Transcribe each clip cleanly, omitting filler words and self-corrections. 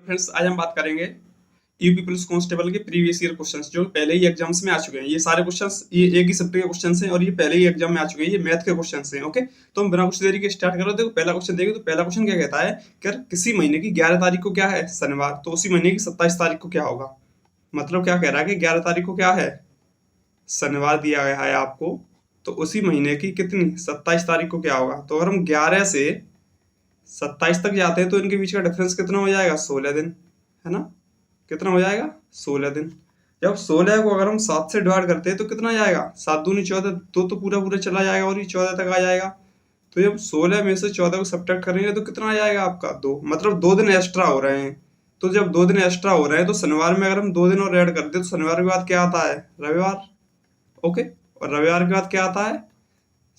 Friends, आज हम बात करेंगे यूपी पुलिस कांस्टेबल के प्रीवियस ईयर क्वेश्चंस जो पहले ही एग्जाम्स में आ चुके हैं। ये सारे क्वेश्चंस ये एक ही सब्जेक्ट के क्वेश्चंस हैं और ये पहले ही एग्जाम में आ चुके हैं। ये मैथ के क्वेश्चंस हैं। ओके, तो हम बिना कुछ देरी के स्टार्ट करो। देखो, पहला क्वेश्चन देखो तो पहला क्वेश्चन क्या कहता है कि अगर किसी महीने की 11 तारीख को क्या है शनिवार, तो उसी महीने की 27 तारीख को क्या होगा। मतलब क्या कह रहा है कि 11 तारीख को क्या है शनिवार दिया गया है आपको, तो उसी महीने की कितनी 27 तारीख को क्या होगा। तो अगर हम 11 से 27 तक जाते हैं तो इनके बीच का डिफरेंस कितना हो जाएगा, 16 दिन, है ना। कितना हो जाएगा, 16 दिन। जब 16 को अगर हम 7 से डिवाइड करते हैं तो कितना जाएगा, 7 दूनी 14, दो तो पूरा पूरा चला जाएगा और ये 14 तक आ जाएगा। तो जब 16 में से 14 को सब्ट्रैक्ट करेंगे तो कितना आ जाएगा आपका, 2। मतलब 2 दिन एक्स्ट्रा हो रहे हैं। तो जब 2 दिन एक्स्ट्रा हो रहे हैं तो शनिवार में अगर हम 2 दिन और ऐड करते हैं तो शनिवार के बाद क्या आता है, रविवार। ओके, और रविवार के बाद क्या आता है,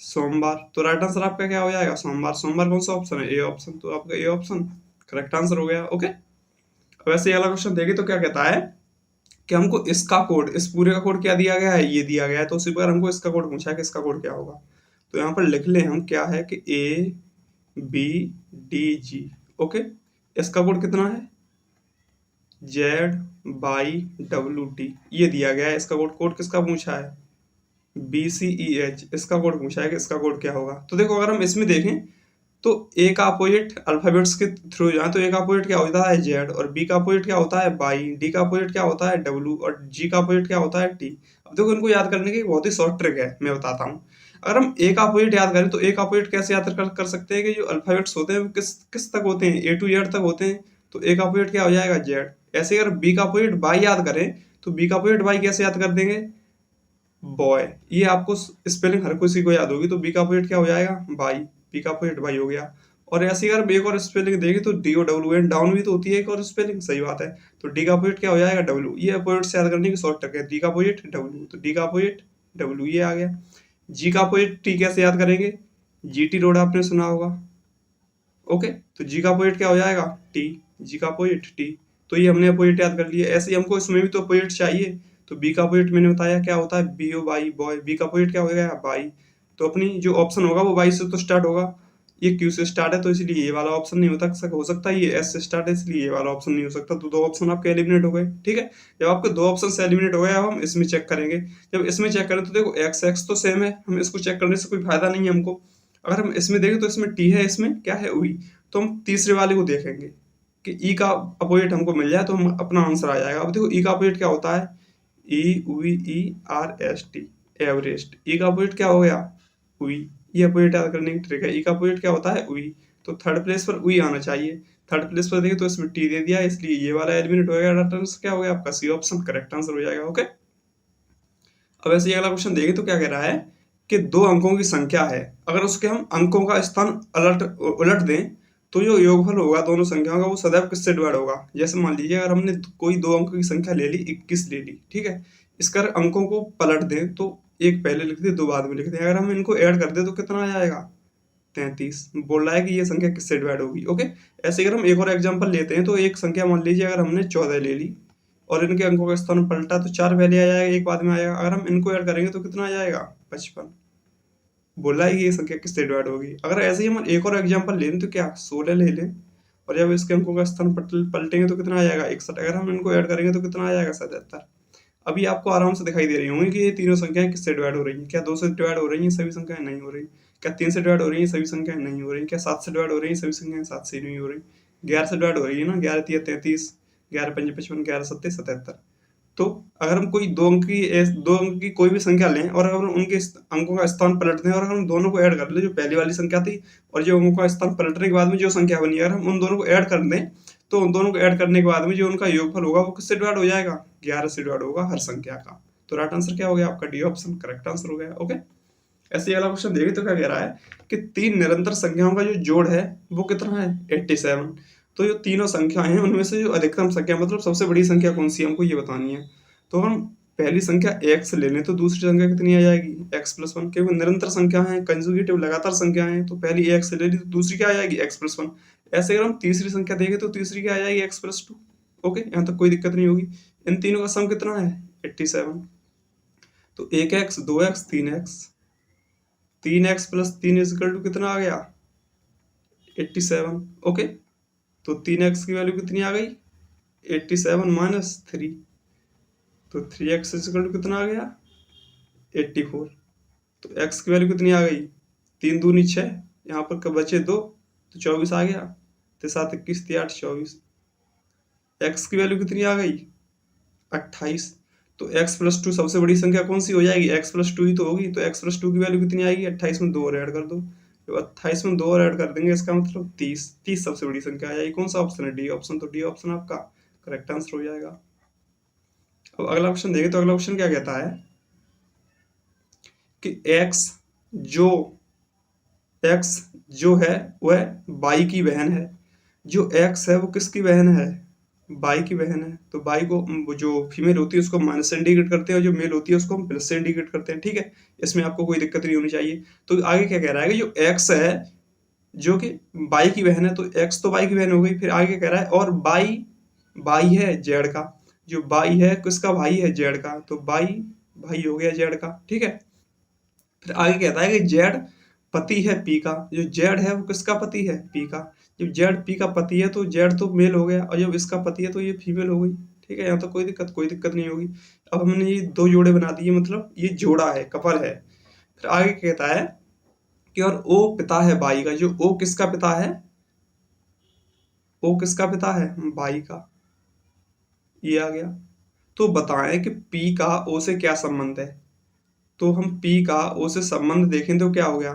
सोमवार। तो राइट आंसर आपका क्या हो जाएगा, सोमवार। सोमवार कौन सा ऑप्शन है, ए ऑप्शन। तो आपका ए ऑप्शन करेक्ट आंसर हो गया। ओके, वैसे अगला क्वेश्चन देखिए तो क्या कहता है कि हमको इसका कोड, इस पूरे का कोड क्या दिया गया है, ये दिया गया है। तो उसी पर हमको इसका कोड पूछा है कि इसका कोड क्या होगा। तो यहाँ पर लिख ले हम क्या है कि ABDG। ओके, इसका कोड कितना है, ZYWT, ये दिया गया है इसका कोड। कोड किसका पूछा है, BCEH, इसका कोड पूछा है कि इसका कोड क्या होगा। तो देखो, अगर हम इसमें देखें तो ए का अपोजिट अल्फाबेट्स के थ्रू जाए तो ए का अपोजिट क्या होता है, जेड, और बी का अपोजिट क्या होता है, बाई, डी का अपोजिट क्या होता है, डब्ल्यू, और जी का अपोजिट क्या होता है, टी। अब देखो, इनको याद करने की बहुत ही शॉर्ट ट्रिक है, मैं बताता हूँ। अगर हम ए का अपोजिट याद करें तो ए का अपोजिट कैसे याद कर सकते हैं कि जो अल्फाबेट्स होते हैं वो किस किस तक होते हैं, A to Z तक होते हैं। तो ए का अपोजिट क्या हो जाएगा, जेड। ऐसे अगर बी का अपोजिट बाई याद करें तो बी का अपोजिट बाई कैसे याद कर देंगे, बॉय। ये आपको स्पेलिंग हर किसी को याद होगी। तो बी का अपोजिट क्या हो जाएगा, बाई। बी का अपोजिट बाई हो गया। और ऐसे अगर एक और स्पेलिंग देखें तो DOWN, डाउन भी तो होती है एक और स्पेलिंग, सही बात है। तो डी का अपोजिट क्या हो जाएगा, डब्ल्यू। ये अपोजिट से याद करने की शॉर्ट ट्रिक है, डी का अपोजिट डब्ल्यू, तो डी का अपोजिट डब्ल्यू, ये आ गया। जी का अपोजिट टी कैसे याद करेंगे, GT रोड आपने सुना होगा। ओके, तो जी का अपोजिट क्या हो जाएगा, टी। जी का अपोजिट टी। तो ये हमने अपोजिट याद कर लिया। ऐसे ही हमको इसमें भी तो अपोजिट चाहिए। तो बी का अपोजिट मैंने बताया क्या होता है, BO बाई, बॉय। बी का अपोजिट क्या हो गया, बाई। तो अपनी जो ऑप्शन होगा वो बाई से तो स्टार्ट होगा। ये क्यू से स्टार्ट है तो इसलिए ये वाला ऑप्शन नहीं हो सकता। ये एस से स्टार्ट है इसलिए ये वाला ऑप्शन नहीं हो सकता। तो 2 ऑप्शन आपके एलिमिनेट हो गए। ठीक है, जब आपके 2 ऑप्शन से एलिमिनेट हो गए, अब हम इसमें चेक करेंगे। जब इसमें चेक करें तो देखो एक्स एक्स तो सेम है, हम इसको चेक करने से कोई फायदा नहीं है हमको। अगर हम इसमें देखें तो इसमें टी है, इसमें क्या है, उई। तो हम तीसरे वाले को देखेंगे कि ई का अपोजिट हमको मिल जाए तो हम अपना आंसर आ जाएगा। अब देखो, ई का अपोजिट क्या होता है, EUERST, एवरेस्ट। ई का अपोजिट क्या हो गया, उई। ये अपोजिट याद करने की ट्रिक है। ई का अपोजिट क्या होता है, उई। तो थर्ड प्लेस पर उई आना चाहिए। थर्ड प्लेस पर देखिए तो इसमें टी दे दिया, इसलिए ये वाला एलिमिनेट हो गया। आंसर क्या हो गया आपका, सी ऑप्शन करेक्ट आंसर हो जाएगा। ओके, अब ऐसे अगला क्वेश्चन देखें तो क्या कह रहा है कि 2 अंकों की संख्या है, अगर उसके हम अंकों का स्थान उलट दें तो जो योगफल होगा दोनों संख्याओं का वो सदैव किससे डिवाइड होगा। जैसे मान लीजिए अगर हमने कोई 2 अंकों की संख्या ले ली, 21 ले ली, ठीक है। इसका अंकों को पलट दें तो एक पहले लिख दे, 2 बाद में लिख दें। अगर हम इनको ऐड कर दे तो कितना आ जाएगा, 33। बोल रहा है कि ये संख्या किससे डिवाइड होगी। ओके, ऐसे अगर हम एक और एग्जांपल लेते हैं तो एक संख्या मान लीजिए अगर हमने 14 ले ली और इनके अंकों का स्थान पलटा तो 4 पहले आ जाएगा, एक बाद में आएगा। अगर हम इनको ऐड करेंगे तो कितना आ जाएगा, 55। बोला है कि ये संख्या किससे डिवाइड होगी। अगर ऐसे ही हम एक और एग्जांपल लें तो क्या 16 ले लें और जब इसके अंकों का स्थान पलटेंगे तो कितना आ जाएगा, 61। अगर हम इनको ऐड करेंगे तो कितना आ जाएगा, 77। अभी आपको आराम से दिखाई दे रही होंगी कि ये तीनों संख्याएं किससे डिवाइड हो रही हैं। क्या 2 से डिवाइड हो रही हैं, सभी संख्याएं नहीं हो रही। क्या 3 से डिवाइड हो रही हैं, सभी संख्याएं नहीं हो रही। क्या 7 से डिवाइड हो रही हैं, सभी संख्याएं 7 से नहीं हो रही। 11 से डिवाइड हो रही है ना, 11 तिया 33, 11 पंजे 55, 11 सत्ते 77। तो अगर हम कोई दो अंक की कोई भी संख्या लें और अगर उनके अंकों का स्थान पलट दें और अगर हम दोनों को ऐड कर लें, जो पहली वाली संख्या थी और जो अंकों का स्थान पलटने के बाद में जो संख्या बनी, अगर हम उन दोनों को ऐड कर दें तो उन दोनों को ऐड करने के बाद में जो उनका योगफल होगा वो किससे डिवाइड हो जाएगा, 11 से डिवाइड होगा हर संख्या का। तो राइट आंसर क्या हो गया आपका, डी ऑप्शन करेक्ट आंसर हो गया। ओके, ऐसे अगला क्वेश्चन देखिए तो क्या कह रहा है कि 3 निरंतर संख्याओं का जो जोड़ है वो कितना है, 87। तो जो तीनों संख्याएं हैं उनमें से जो अधिकतम संख्या मतलब सबसे बड़ी संख्या कौन सी है हमको ये बतानी है। तो हम पहली संख्या x ले लें तो दूसरी संख्या कितनी आ जाएगी, x+1। क्योंकि निरंतर संख्या है, कंजुगेटिव लगातार संख्या है, तो पहली x ले ली तो दूसरी क्या आ जाएगी, x+1। ऐसे अगर हम तीसरी संख्या देखें तो तीसरी क्या आ जाएगी, x+2। ओके, यहाँ तक कोई दिक्कत नहीं होगी। इन तीनों का सम कितना है, 87। तो 1x 2x 3x, 3x + 3 = कितना आ गया, 87। ओके, तो 3x की वैल्यू कितनी आ गई, 87 माइनस 3, तो 3x कितना आ गया 84। तो x की वैल्यू कितनी आ गई 3 दूनी 6, यहाँ पर कब बचे 2, तो 24 आ गया। तो 7 21 8 24, x की वैल्यू कितनी आ गई 28। तो x प्लस 2 सबसे बड़ी संख्या कौन सी हो जाएगी, x प्लस 2 ही तो होगी। तो x प्लस 2 की वैल्यू कितनी आएगी 28 में 2 और ऐड कर दो। जब 28 में 2 और ऐड कर देंगे इसका मतलब 30, 30 सबसे बड़ी संख्या आ जाएगी। कौन सा ऑप्शन है, डी ऑप्शन। तो डी ऑप्शन आपका करेक्ट आंसर हो जाएगा। अब अगला क्वेश्चन देखें, तो अगला क्वेश्चन क्या कहता है कि x जो है वह y की बहन है। जो x है वो किसकी बहन है, y की बहन है। तो y को जो फीमेल होती है उसको माइनस से इंडिकेट करते हैं और जो मेल होती है उसको हम प्लस से इंडिकेट करते हैं, ठीक है। इसमें आपको कोई दिक्कत नहीं होनी चाहिए। तो आगे क्या कह रहा है कि जो x है जो कि y की बहन है, तो x तो y की बहन हो गई। फिर आगे कह रहा है और y भाई है z का। जो y है किसका भाई है, z का। तो y भाई हो गया z का, ठीक है। फिर आगे कहता है कि z पति है p का। जो z है वो किसका पति है, p का। जब z p का पति है तो z तो मेल हो गया, और जब इसका पति है तो ये फीमेल हो गई, ठीक है। यहाँ तो कोई दिक्कत नहीं होगी। अब हमने ये दो जोड़े बना दिए, मतलब ये जोड़ा है, कपल है। फिर आगे कहता है कि और ओ पिता है बाई का। जो ओ किसका पिता है, ओ किसका पिता है, बाई का, ये आ गया। तो बताएं कि पी का ओ से क्या संबंध है। तो हम P का O से संबंध देखें तो क्या हो गया,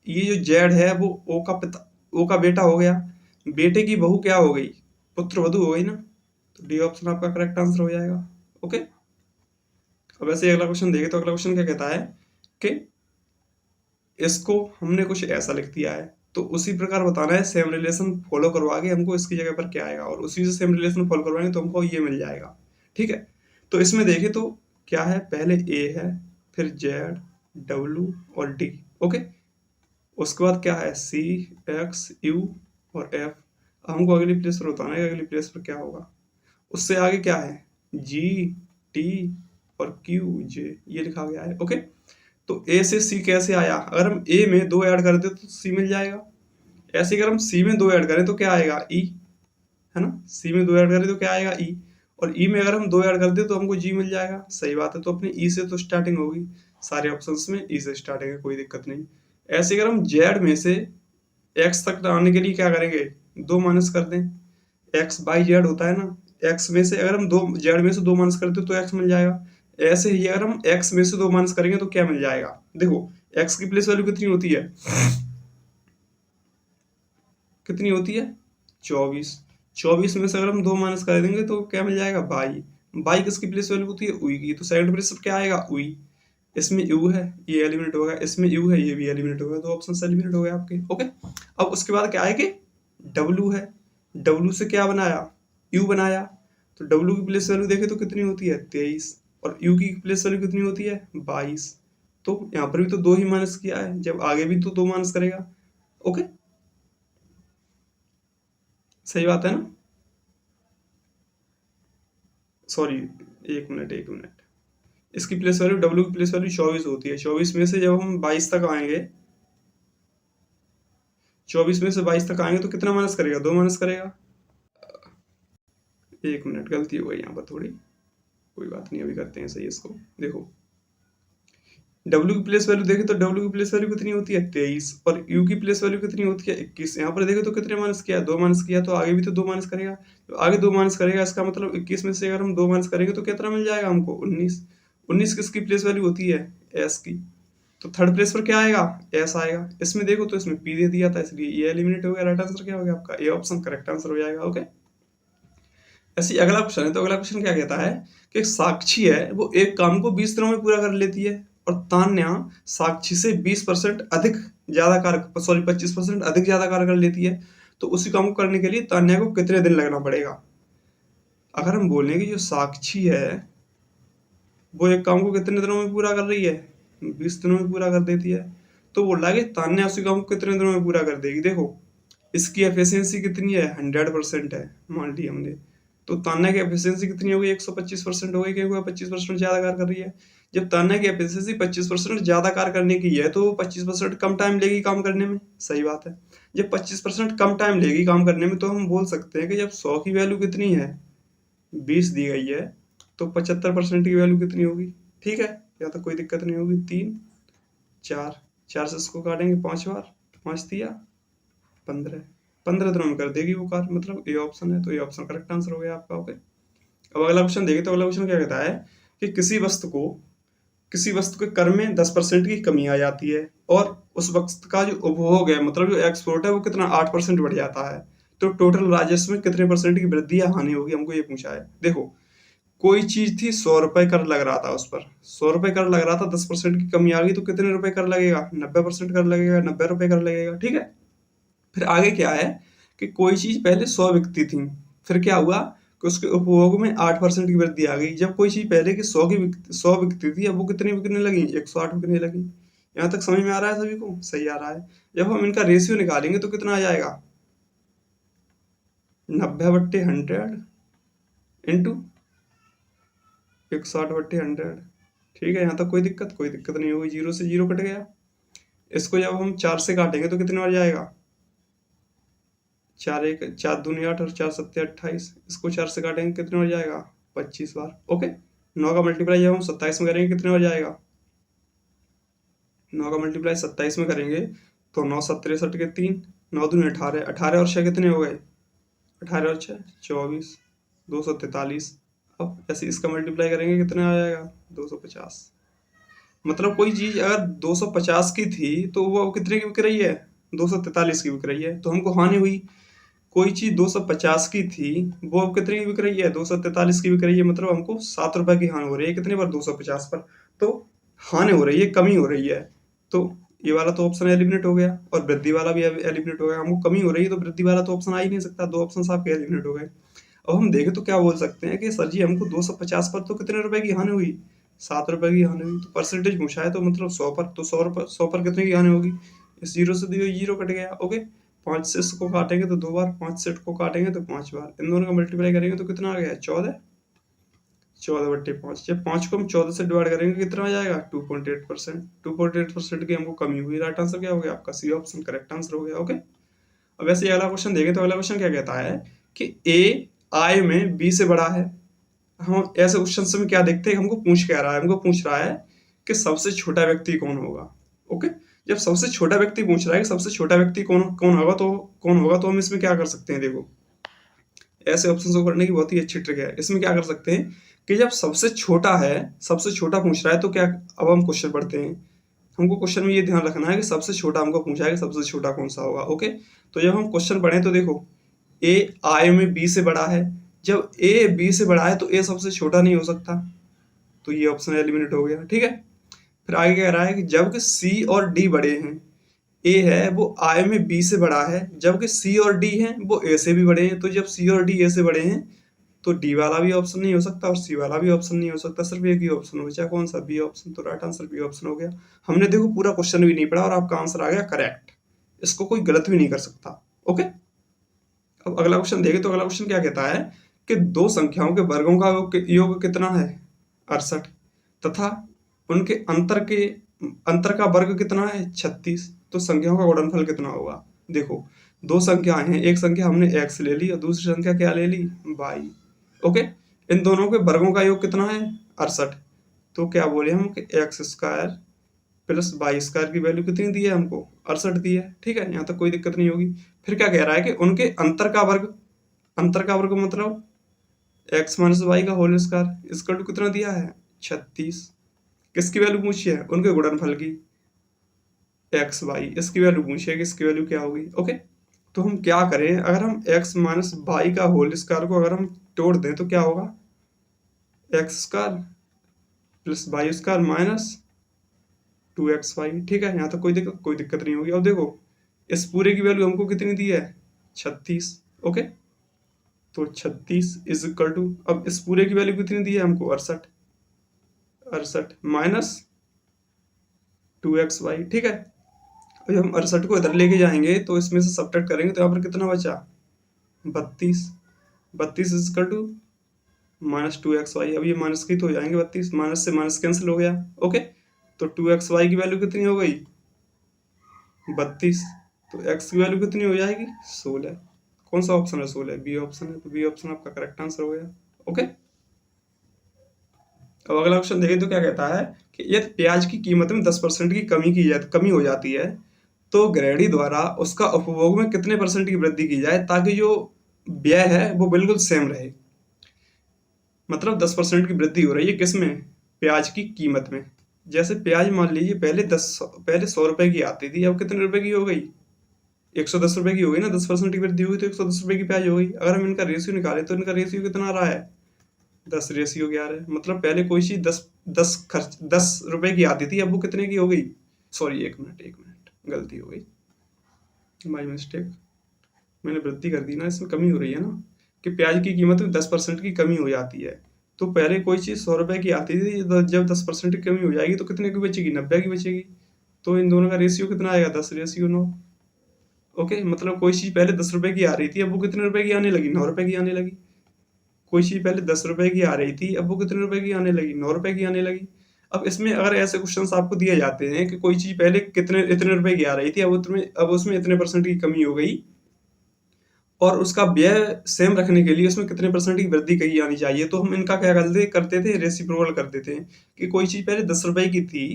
ये जो Z है वो O का पिता, O का बेटा हो गया। बेटे की बहू क्या हो गई, पुत्र वधू हो गई ना। तो डी ऑप्शन आपका करेक्ट आंसर हो जाएगा। ओके, अब ऐसे अगला क्वेश्चन देखें, तो अगला क्वेश्चन क्या कहता है कि इसको हमने कुछ ऐसा लिख दिया है, तो उसी प्रकार बताना है सेम रिलेशन फॉलो करवा के हमको इसकी जगह पर क्या आएगा, और उसी से सेम रिलेशन फॉलो करवाएंगे तो हमको ये मिल जाएगा, ठीक है। तो इसमें देखें तो क्या है, पहले A है, फिर Z, W और D, ओके। उसके बाद क्या है C, X, U और F। हमको अगली प्लेस पर बताना है अगली प्लेस पर क्या होगा। उससे आगे क्या है G, T और Q, J, ये लिखा गया है, ओके। तो A से C कैसे आया, अगर हम A में 2 ऐड कर दे तो C मिल जाएगा। ऐसे अगर हम C में 2 ऐड करें तो क्या आएगा, E, है ना। C में 2 ऐड करें तो क्या आएगा, E, और E में अगर हम 2 ऐड कर दे तो हमको G मिल जाएगा। सही बात है, तो अपने E से तो स्टार्टिंग होगी, सारे ऑप्शंस में E से स्टार्टिंग है, कोई दिक्कत नहीं। ऐसे अगर हम Z में से X तक आने के लिए क्या करेंगे, 2 माइनस कर दें। X बाई Z होता है ना, X में से अगर हम Z में से 2 माइनस करते तो X मिल जाएगा। ऐसे ही अगर हम X में से 2 माइनस करेंगे तो क्या मिल जाएगा। देखो X की प्लेस वैल्यू कितनी होती है, कितनी होती है 24। 24 में से अगर हम 2 माइनस कर देंगे तो क्या मिल जाएगा, 22। किसकी प्लेस वैल्यू होती है, उई की। तो सेकंड प्लेस पर क्या आएगा, उई। इसमें यू है, ये एलिमिनेट होगा। इसमें यू है, ये भी एलिमिनेट होगा। दो ऑप्शन एलिमिनेट हो गए आपके, ओके। अब उसके बाद क्या आएगा, डब्लू है। डब्लू से क्या बनाया, यू बनाया। तो डब्लू की प्लेस वैल्यू देखे तो कितनी होती है 23, और यू की प्लेस वैल्यू कितनी होती है 22। तो यहाँ पर भी तो 2 ही माइनस किया है, जब आगे भी तो 2 माइनस करेगा, ओके। सही बात है ना, सॉरी, एक मिनट। इसकी प्लेस वैल्यू, डब्ल्यू की प्लेस वैल्यू 24 होती है। 24 में से जब हम 22 तक आएंगे, 24 में से 22 तक आएंगे तो कितना माइनस करेगा, 2 माइनस करेगा। एक मिनट, गलती हो गई यहाँ पर थोड़ी, कोई बात नहीं, अभी करते हैं सही इसको। देखो W की प्लेस वैल्यू देखे तो W की प्लेस वैल्यू कितनी होती है 23, और U की प्लेस वैल्यू कितनी होती है 21। यहाँ पर देखे तो कितने माइनस किया, 2 माइनस किया, तो आगे भी तो 2 माइनस करेगा। तो आगे 2 माइनस करेगा, इसका मतलब 21 में से अगर हम 2 माइनस करेंगे तो कितना मिल जाएगा हमको, 19। 19 किसकी प्लेस वैल्यू होती है, S की। तो थर्ड प्लेस पर क्या आएगा, S आएगा। इसमें देखो तो इसमें P दे दिया था, इसलिए ये एलिमिनेट हो गया। राइट आंसर क्या हो गया आपका, ए ऑप्शन करेक्ट आंसर हो जाएगा, ओके। ऐसे अगला क्वेश्चन है, तो अगला क्वेश्चन क्या कहता है कि एक साक्षी है वो एक काम को 20 दिनों में पूरा कर लेती है, और तान्या साक्षी से 20% अधिक ज्यादा कार्य, सॉरी 25% अधिक ज्यादा कार्य कर लेती है। तो उसी काम को करने के लिए तान्या को कितने दिन लगना पड़ेगा। अगर हम बोलें कि जो साक्षी है वो एक काम को कितने दिनों में पूरा कर रही है, 20 दिनों में पूरा कर देती है, तो बोल रहा है कि तान्या उसी काम को कितने दिनों में पूरा कर देगी। देखो इसकी एफिशिएंसी कितनी है, 100% है मान ली हमने। तो तान्या की एफिशिएंसी कितनी हो गई, 125% हो गई, क्योंकि 25% ज्यादा कार्य कर रही है। जब तान्या की एफिशिएंसी 25% ज्यादा कार्य करने की है तो 25% कम टाइम लेगी काम करने में, सही बात है। जब 25% कम टाइम लेगी काम करने में, तो हम बोल सकते हैं कि जब 100 की वैल्यू कितनी है, 20 दी गई है, तो 75% की वैल्यू कितनी होगी? ठीक है, या तो कोई दिक्कत नहीं होगी। 3 4 4 से इसको काटेंगे 5 बार, 5 दिया 15, 15 दिनों में कर देगी वो कार, मतलब ये ऑप्शन है, तो ये ऑप्शन करेक्ट आंसर हो गया आपका। ओके, अब अगला क्वेश्चन देखिए, तो अगला क्वेश्चन क्या कहता है कि किसी वस्तु के कर में 10% की कमी आ जाती है और उस वस्तु का जो उपभोग है, मतलब जो एक्सपोर्ट है, वो कितना 8% बढ़ जाता है, तो टोटल राजस्व में कितने परसेंट की वृद्धि या हानि होगी, हमको ये पूछा है। देखो, कोई चीज थी, 100 रुपए कर लग रहा था उस पर, 100 रुपए कर लग रहा था, 10% की कमी आ गई तो कितने रुपए कर लगेगा? 90% कर लगेगा, 90 रुपए कर लगेगा। ठीक है, फिर आगे क्या है कि कोई चीज पहले 100 बिकती थी, फिर क्या हुआ कि उसके उपभोग में 8% की वृद्धि आ गई। जब कोई चीज पहले की 100 बिकती थी, अब वो कितनी बिकने लगी? 108 बिकने लगी। यहाँ तक समझ में आ रहा है सभी को? सही आ रहा है। जब हम इनका रेशियो निकालेंगे तो कितना आ जाएगा? 90/100 इंटू 160/100। ठीक है, यहाँ तक कोई दिक्कत नहीं होगी, 0 से 0 कट गया। इसको जब हम 4 से काटेंगे तो कितने बार जाएगा? 4 दूनी 8 और 4 सत्ते 28। इसको 4 से काटेंगे कितने बार जाएगा? 25 बार। ओके, 9 का मल्टीप्लाई जब हम 27 में करेंगे कितने बार जाएगा? 9 का मल्टीप्लाई 27 में करेंगे तो 9 7 63 के 3, 9 दूनी 18, 18 और 6 कितने हो गए? 18 और 6 24, 243। अब ऐसे इसका मल्टीप्लाई करेंगे कितने आ जाएगा? 250। मतलब कोई चीज अगर 250 की थी तो वो कितने की बिक रही है? 243 की बिक रही है, तो हमको हानि हुई। कोई चीज 250 की थी, वो अब कितने की बिक रही है? 243 की बिक रही है, मतलब हमको 7 रुपए की हानि हो रही है। कितने पर? 250 पर। तो हानि हो रही है, कमी हो रही है, तो ये वाला तो ऑप्शन एलिमिनेट हो गया, और वृद्धि वाला भी एलिमिनेट हो गया। हमको कमी हो रही है तो वृद्धि वाला तो ऑप्शन आ ही नहीं सकता, दो ऑप्शन आपके एलिमिनेट हो गए। अब हम देखें तो क्या बोल सकते हैं कि सर जी हमको 250 पर तो कितने रुपए की हानि हुई? 7 रुपए की हानि हुई। तो परसेंटेज पूछा है, तो मतलब 100 पर, तो 100 पर कितने की हानि होगी? इस 0 से 0 कट गया। ओके, 5 से इसको काटेंगे तो 2 बार, 5 से को काटेंगे तो 5 बार, इन दोनों का मल्टीप्लाई करेंगे तो कितना आ गया? 14, 14/5। जब 5 को हम 14 से डिवाइड करेंगे कितना आ जाएगा? 2.8%। 2.8% की हमको कमी हुई। राइट आंसर क्या हो गया आपका? सी ऑप्शन करेक्ट आंसर हो गया। ओके, अब ऐसे अगला क्वेश्चन देखें, तो अगला क्वेश्चन क्या कहता है कि ए आय में बी से बड़ा है। हम ऐसे क्वेश्चन में क्या देखते हैं, हमको पूछ क्या रहा है? हमको पूछ रहा है कि सबसे छोटा व्यक्ति कौन होगा। ओके, जब सबसे छोटा व्यक्ति पूछ रहा है कि सबसे छोटा व्यक्ति कौन कौन होगा, तो हम इसमें क्या कर सकते हैं? देखो, ऐसे ऑप्शन को करने की बहुत ही अच्छी ट्रिक है। इसमें क्या कर सकते हैं कि जब सबसे छोटा है, सबसे छोटा पूछ रहा है, तो क्या, अब हम क्वेश्चन पढ़ते हैं। हमको क्वेश्चन में ये ध्यान रखना है कि सबसे छोटा हमको पूछा है कि सबसे छोटा कौन सा होगा। ओके, तो जब हम क्वेश्चन पढ़ें तो देखो, ए आय में बी से बड़ा है। जब ए बी से बड़ा है तो ए सबसे छोटा नहीं हो सकता, तो ये ऑप्शन एलिमिनेट हो गया। ठीक है, फिर आगे कह रहा है कि जबकि सी और डी बड़े हैं, ए है वो आय में बी से बड़ा है, जबकि सी और डी हैं वो ए से भी बड़े हैं। तो जब सी और डी ए से बड़े हैं तो डी वाला भी ऑप्शन नहीं हो सकता और सी वाला भी ऑप्शन नहीं हो सकता, सिर्फ एक ही ऑप्शन हो बचा। कौन सा? B option. तो राइट आंसर बी ऑप्शन हो गया। हमने देखो पूरा क्वेश्चन भी नहीं पढ़ा और आपका आंसर आ गया करेक्ट। इसको कोई गलत भी नहीं कर सकता। ओके, अब अगला क्वेश्चन देखें, तो अगला क्वेश्चन क्या कहता है कि दो संख्याओं के वर्गों का योग कितना है? 68, तथा उनके अंतर का वर्ग कितना है? 36। तो संख्याओं का गुणनफल कितना होगा? देखो, दो संख्याएं हैं, एक संख्या हमने x ले ली और दूसरी संख्या क्या ले ली? y। ओके, इन दोनों के वर्गों का योग कितना है? 68। तो क्या बोले हम कि x² प्लस y² की वैल्यू कितनी दी है हमको? 68 दी है। ठीक है, यहाँ तक कोई दिक्कत नहीं होगी। फिर क्या कह रहा है कि उनके अंतर का वर्ग मतलब x माइनस वाई का होल स्क्वायर इसका कितना दिया है? 36। किसकी वैल्यू पूछी है? उनके गुणनफल की, एक्स वाई। इसकी वैल्यू पूछी है कि इसकी वैल्यू क्या होगी। ओके, तो हम क्या करें, अगर हम x माइनस वाई का होल स्क्वायर को अगर हम तोड़ दें तो क्या होगा? x² plus y² minus 2xy। ठीक है, यहाँ तक कोई दिक्कत नहीं होगी। अब देखो, इस पूरे की वैल्यू हमको कितनी दी है? 36। ओके, तो 36 इज इक्वल टू, अब इस पूरे की वैल्यू कितनी दी है हमको? 68 माइनस 2xy। ठीक है, अब हम 68 को इधर लेके जाएंगे तो इसमें से सब्ट्रैक्ट करेंगे तो यहाँ पर कितना बचा? 32। 32 is equal to minus 2xy। अब ये माइनस की तो हो जाएंगे, 32 माइनस से माइनस कैंसिल हो गया। ओके, तो 2xy की वैल्यू कितनी हो गई? 32। तो x की वैल्यू कितनी हो जाएगी? 16। कौन सा ऑप्शन है? 16। बी ऑप्शन है, तो बी ऑप्शन आपका करेक्ट आंसर हो गया। ओके। अब अगला क्वेश्चन देखें तो क्या कहता है कि यदि प्याज की कीमत में 10% की कमी हो जाती है तो गृहिणी द्वारा उसका उपभोग में कितने परसेंट की वृद्धि की जाए ताकि जो व्यय है वो बिल्कुल सेम रहे। मतलब 10% की वृद्धि हो रही है किसमें? प्याज की कीमत में। जैसे प्याज मान लीजिए पहले 100 रुपए की आती थी, अब कितने रुपए की हो गई? 110 रुपए की हो गई ना। 10% की वृद्धि हुई तो 110 रुपए की प्याज हो गई। अगर हम इनका रेशियो निकालें तो इनका रेशियो कितना आ रहा है? 10:11। मतलब पहले कोई चीज 10 रुपए की आती थी, अब वो कितने की हो गई? सॉरी, एक मिनट गलती हो गई, माई मिस्टेक। मैंने वृद्धि कर दी ना, इसमें कमी हो रही है ना कि प्याज की कीमत में 10% की कमी हो जाती है। तो पहले कोई चीज़ 100 रुपए की आती थी, तो जब 10% की कमी हो जाएगी तो कितने की बचेगी? 90 की बचेगी। तो इन दोनों का रेशियो कितना आएगा? 10:9। ओके, मतलब कोई चीज़ पहले 10 रुपए की आ रही थी, अब वो कितने रुपए की आने लगी? 9 रुपए की आने लगी। कोई चीज़ पहले 10 रुपए की आ रही थी, अब वो कितने रुपए की आने लगी? 9 रुपए की आने लगी। अब इसमें अगर ऐसे क्वेश्चंस आपको दिए जाते हैं कि कोई चीज़ पहले इतने रुपए की आ रही थी, अब उसमें इतने परसेंट की कमी हो गई और उसका व्यय सेम रखने के लिए उसमें कितने परसेंट की वृद्धि की जानी चाहिए, तो हम इनका क्या करते थे? रेसिप्रोकल कर देते हैं कि कोई चीज़ पहले 10 रुपए की थी,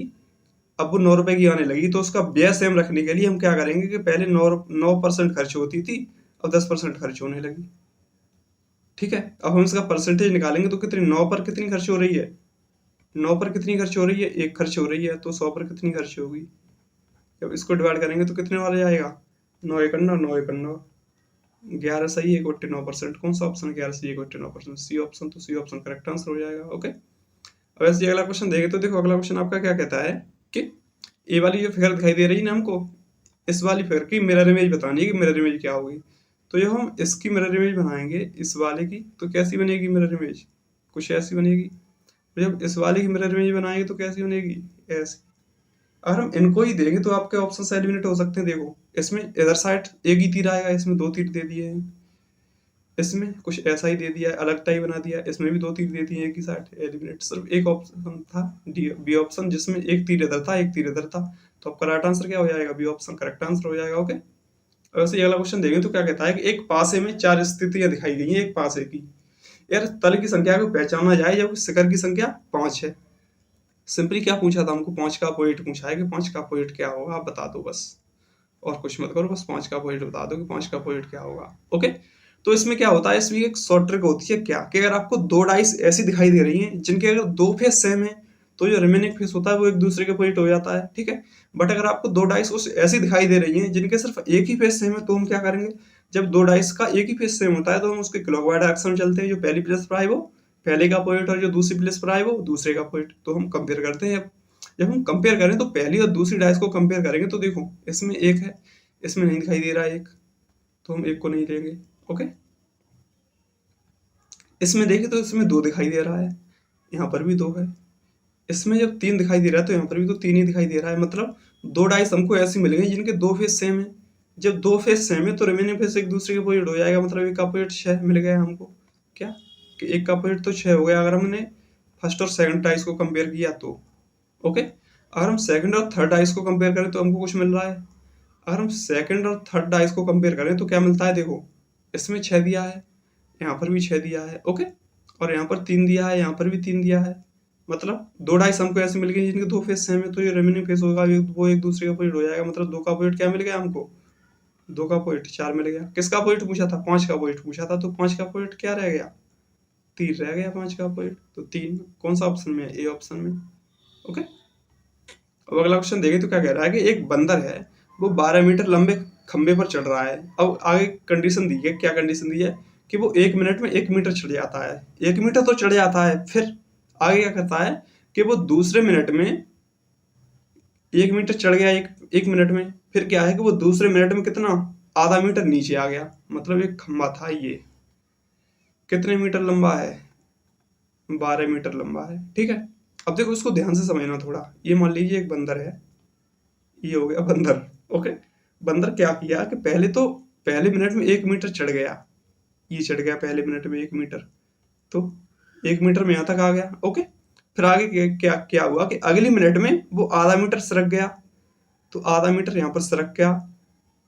अब वो 9 रुपए की आने लगी, तो उसका व्यय सेम रखने के लिए हम क्या करेंगे कि पहले 9% खर्च होती थी, अब 10% खर्च होने लगी। ठीक है, अब हम इसका परसेंटेज निकालेंगे तो कितनी 9 पर कितनी खर्च हो रही है? 9 पर कितनी खर्च हो रही है? 1 खर्च हो रही है, तो 100 पर कितनी खर्च होगी? जब इसको डिवाइड करेंगे तो कितने वाला जाएगा? 9 एकड़ 9, 9 एकड़ 9, 11 सही, 1/9%। कौन सा ऑप्शन? 11 सही, 1/9%, सी ऑप्शन। तो सी ऑप्शन करेक्ट आंसर हो जाएगा। ओके, अब ऐसे अगला क्वेश्चन देखें तो देखो, अगला क्वेश्चन आपका क्या कहता है कि ए वाली जो फिगर दिखाई दे रही है ना हमको, इस वाली फिगर की मिरर इमेज बतानी है कि मिरर इमेज क्या होगी। तो जो हम इसकी मिरर इमेज बनाएंगे इस वाले की, तो कैसी बनेगी मिरर इमेज? कुछ ऐसी बनेगी। जब इस वाले की मिरर इमेज बनाएंगे तो कैसी बनेगी? ऐसी। अगर हम इनको ही देंगे तो आपके ऑप्शन एलिमिनेट हो सकते हैं। देखो, इसमें इधर साइड एक ही तीर आएगा, इसमें 2 तीर दे दिए हैं, इसमें कुछ ऐसा ही दे दिया है, अलग टाइप बना दिया, इसमें भी 2 तीर दे दिए हैं एक ही साइड। एलिमिनेट सिर्फ एक ऑप्शन था, बी ऑप्शन, जिसमें एक तीर इधर था, एक तीर इधर था। तो आपका राइट आंसर क्या हो जाएगा? बी ऑप्शन करेक्ट आंसर हो जाएगा। ओके, वैसे ये अगला क्वेश्चन देखें तो क्या कहता है कि एक पासे में 4 स्थितियां दिखाई गई हैं एक पासे की। यार, तल की संख्या को पहचाना जाए जब शिखर की संख्या 5 है। सिंपली क्या पूछा था हमको? 5 का अपोजिट पूछा है कि 5 का अपोजिट क्या होगा, आप बता दो बस, और कुछ मत करो, बस 5 का अपोजिट बता दो कि 5 का अपोजिट क्या होगा। ओके, तो इसमें क्या होता है, इसमें एक शॉर्ट ट्रिक होती है क्या कि अगर आपको 2 डाइस ऐसी दिखाई दे रही हैं जिनके अगर 2 फेस सेम है तो जो रिमेनिंग फेस होता है वो एक दूसरे के अपोजिट हो जाता है। ठीक है, बट अगर आपको 2 डाइस उस ऐसी दिखाई दे रही हैं जिनके सिर्फ एक ही फेस सेम है, तो हम क्या करेंगे? जब 2 डाइस का एक ही फेस सेम होता है तो हम उसके क्लॉकवाइज डायरेक्शन में चलते हैं। जो पहली प्लेस पर आए वो पहले का अपोजिट, और जो दूसरी प्लेस पर आए वो दूसरे का अपोजिट। तो हम कंपेयर करते हैं। जब हम कंपेयर करें तो पहली और दूसरी डाइस को कंपेयर करेंगे तो देखो, इसमें एक है, इसमें नहीं दिखाई दे रहा है एक, तो हम एक को नहीं लेंगे। ओके, इसमें देखिए तो इसमें 2 दिखाई दे रहा है, यहाँ पर भी 2 है। इसमें जब 3 दिखाई दे रहा है तो यहाँ पर भी तो 3 ही दिखाई दे रहा है। मतलब 2 डाइस हमको ऐसी मिल गई जिनके 2 फेस सेम है। जब 2 फेस सेम है तो रिमेनिंग फेस एक दूसरे के अपोजिट हो जाएगा। मतलब एक का अपोजिट 6 मिल गया हमको। क्या कि एक का अपोजिट तो 6 हो गया अगर हमने फर्स्ट और सेकंड डाइस को कंपेयर किया तो। ओके, अगर हम सेकंड और थर्ड डाइस को कंपेयर करें तो हमको कुछ मिल रहा है। अगर हम सेकंड और थर्ड डाइस को कंपेयर करें तो क्या मिलता है? देखो, इसमें 6 दिया है, यहाँ पर भी 6 दिया है। ओके, और यहाँ पर 3 दिया है, यहाँ पर भी 3 दिया है। मतलब 2 डाइस हमको ऐसे मिल गए जिनके 2 फेस सेम है, तो ये रिमेनिंग फेस होगा वो एक दूसरे का अपोजिट हो जाएगा। मतलब 2 का अपोजिट क्या मिल गया हमको? 2 का अपोजिट 4 मिल गया। किसका अपोजिट पूछा था? 5 का अपोजिट पूछा था, तो 5 का अपोजिट क्या रह गया? 3 रह गया 5 का अपोजिट। तो 3 कौन सा ऑप्शन में है? ए ऑप्शन में। ओके, अब अगला क्वेश्चन देखें तो क्या कह रहा है कि एक बंदर है, वो 12 मीटर लंबे खंबे पर चढ़ रहा है। अब आगे कंडीशन दी है, क्या कंडीशन दी है कि वो 1 मिनट में 1 मीटर चढ़ जाता है। 1 मीटर तो चढ़ जाता है, फिर आगे क्या करता है कि वो दूसरे मिनट में 1 मीटर चढ़ गया एक मिनट में, फिर क्या है कि वो दूसरे मिनट में कितना? आधा मीटर नीचे आ गया। मतलब एक खंबा था, ये कितने मीटर लंबा है? 12 मीटर लंबा है। ठीक है, अब देखो इसको ध्यान से समझना थोड़ा। ये मान लीजिए एक बंदर है, ये हो गया बंदर। ओके, बंदर क्या किया कि पहले मिनट में 1 मीटर चढ़ गया, ये चढ़ गया पहले मिनट में 1 मीटर, तो 1 मीटर में यहाँ तक आ गया। ओके, फिर आगे क्या क्या हुआ कि अगली मिनट में वो आधा मीटर सरक गया, तो आधा मीटर यहाँ पर सरक गया,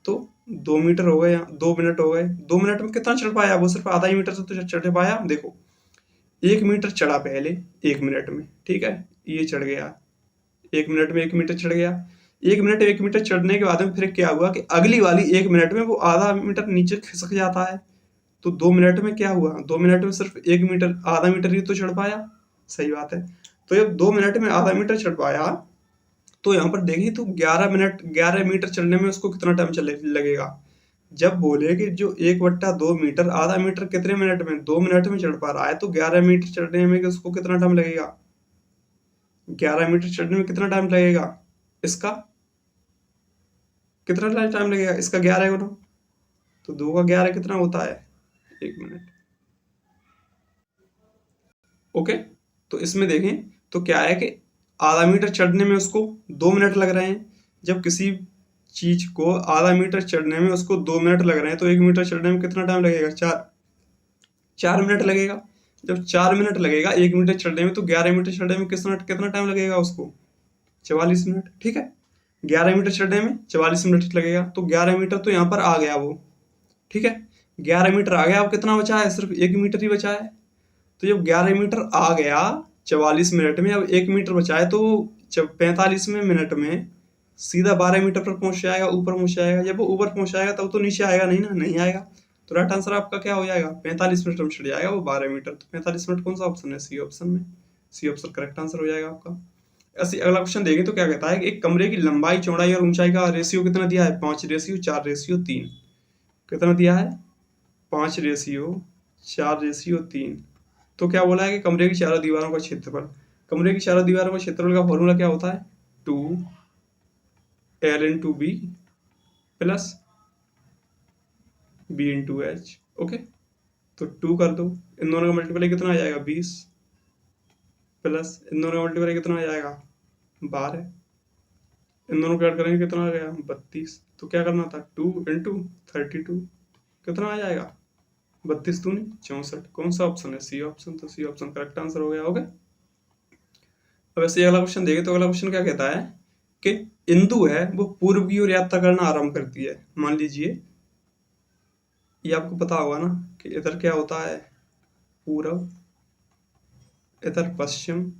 तो 2 मीटर हो गए, 2 मिनट हो गए। 2 मिनट में कितना चढ़ पाया? वो सिर्फ आधा ही मीटर से तो चढ़ पाया। देखो, मीटर चढ़ा पहले 1 मिनट में, ठीक है, ये चढ़ गया 1 मिनट में, 1 मीटर चढ़ गया। 1 मीटर चढ़ने के बाद में फिर क्या हुआ कि अगली वाली 1 मिनट में वो आधा मीटर नीचे खिसक जाता है। तो 2 मिनट में क्या हुआ, 2 मिनट में सिर्फ 1 मीटर, आधा मीटर ही तो चढ़ पाया। सही बात है। तो जब 2 मिनट में आधा मीटर चढ़ पाया तो यहाँ पर देखें तो 11 मीटर चढ़ने में उसको कितना टाइम चले लगेगा। जब बोले कि जो 1/2 मीटर आधा मीटर कितने मिनट में, 2 मिनट में चढ़ पा रहा है, तो 11 मीटर चढ़ने में उसको कितना टाइम लगेगा, 11 मीटर चढ़ने में कितना टाइम लगेगा, इसका कितना टाइम लगेगा, इसका 11 गुना, तो 2 का 11 कितना होता है, 1 मिनट। ओके, तो इसमें देखें तो क्या है कि आधा मीटर चढ़ने में उसको 2 मिनट लग रहे हैं। जब किसी चीज को आधा मीटर चढ़ने में उसको 2 मिनट लग रहे हैं तो 1 मीटर चढ़ने में कितना टाइम लगेगा, 4 मिनट लगेगा। जब 4 मिनट लगेगा 1 मीटर चढ़ने में, तो 11 मीटर चढ़ने में कितना टाइम लगेगा उसको, 44 मिनट। ठीक है, 11 मीटर चढ़ने में 44 मिनट लगेगा। तो 11 मीटर तो यहाँ पर आ गया वो, ठीक है, 11 मीटर आ गया। अब कितना बचा है, सिर्फ 1 मीटर ही बचा है। तो जब 11 मीटर आ गया 44 मिनट में, अब 1 मीटर बचा है, तो जब 45वें मिनट में सीधा 12 मीटर पर पहुंच जाएगा, ऊपर पहुंच जाएगा। जब वो ऊपर पहुंच जाएगा तब तो नीचे आएगा नहीं ना, नहीं आएगा। तो राइट आंसर आपका क्या हो जाएगा, 45 मिनट में चढ़ जाएगा वो 12 मीटर। तो 45 मिनट कौन सा ऑप्शन है, सी ऑप्शन में, सी ऑप्शन करेक्ट आंसर हो जाएगा आपका। ऐसे अगला क्वेश्चन देखें तो क्या कहता है कि एक कमरे की लंबाई, चौड़ाई और ऊंचाई का रेशियो कितना दिया है, 5:4:3। कितना दिया है, 5:4:3। तो क्या बोला है कि कमरे की चारों दीवारों का क्षेत्रफल, कमरे की चारों दीवारों का क्षेत्रफल का फॉर्मूला क्या होता है, 2L/B प्लस B/H। ओके, तो 2 कर दो, इन दोनों का मल्टीप्लाई कितना आ जाएगा, 20, प्लस इन दोनों का मल्टीप्लाई कितना आ जाएगा, 12, इन दोनों को ऐड करेंगे कितना आ गया, 32। तो क्या करना था, 2 × 32 कितना आ जाएगा, 32 दूनी 64। कौन सा ऑप्शन है, सी ऑप्शन। तो सी ऑप्शन करेक्ट आंसर हो गया। ओके, अब ऐसे अगला क्वेश्चन देखें तो अगला क्वेश्चन क्या कहता है कि इंदु है वो पूर्व की ओर यात्रा करना आरंभ करती है। मान लीजिए ये आपको पता होगा ना कि इधर क्या होता है, पूर्व, इधर पश्चिम,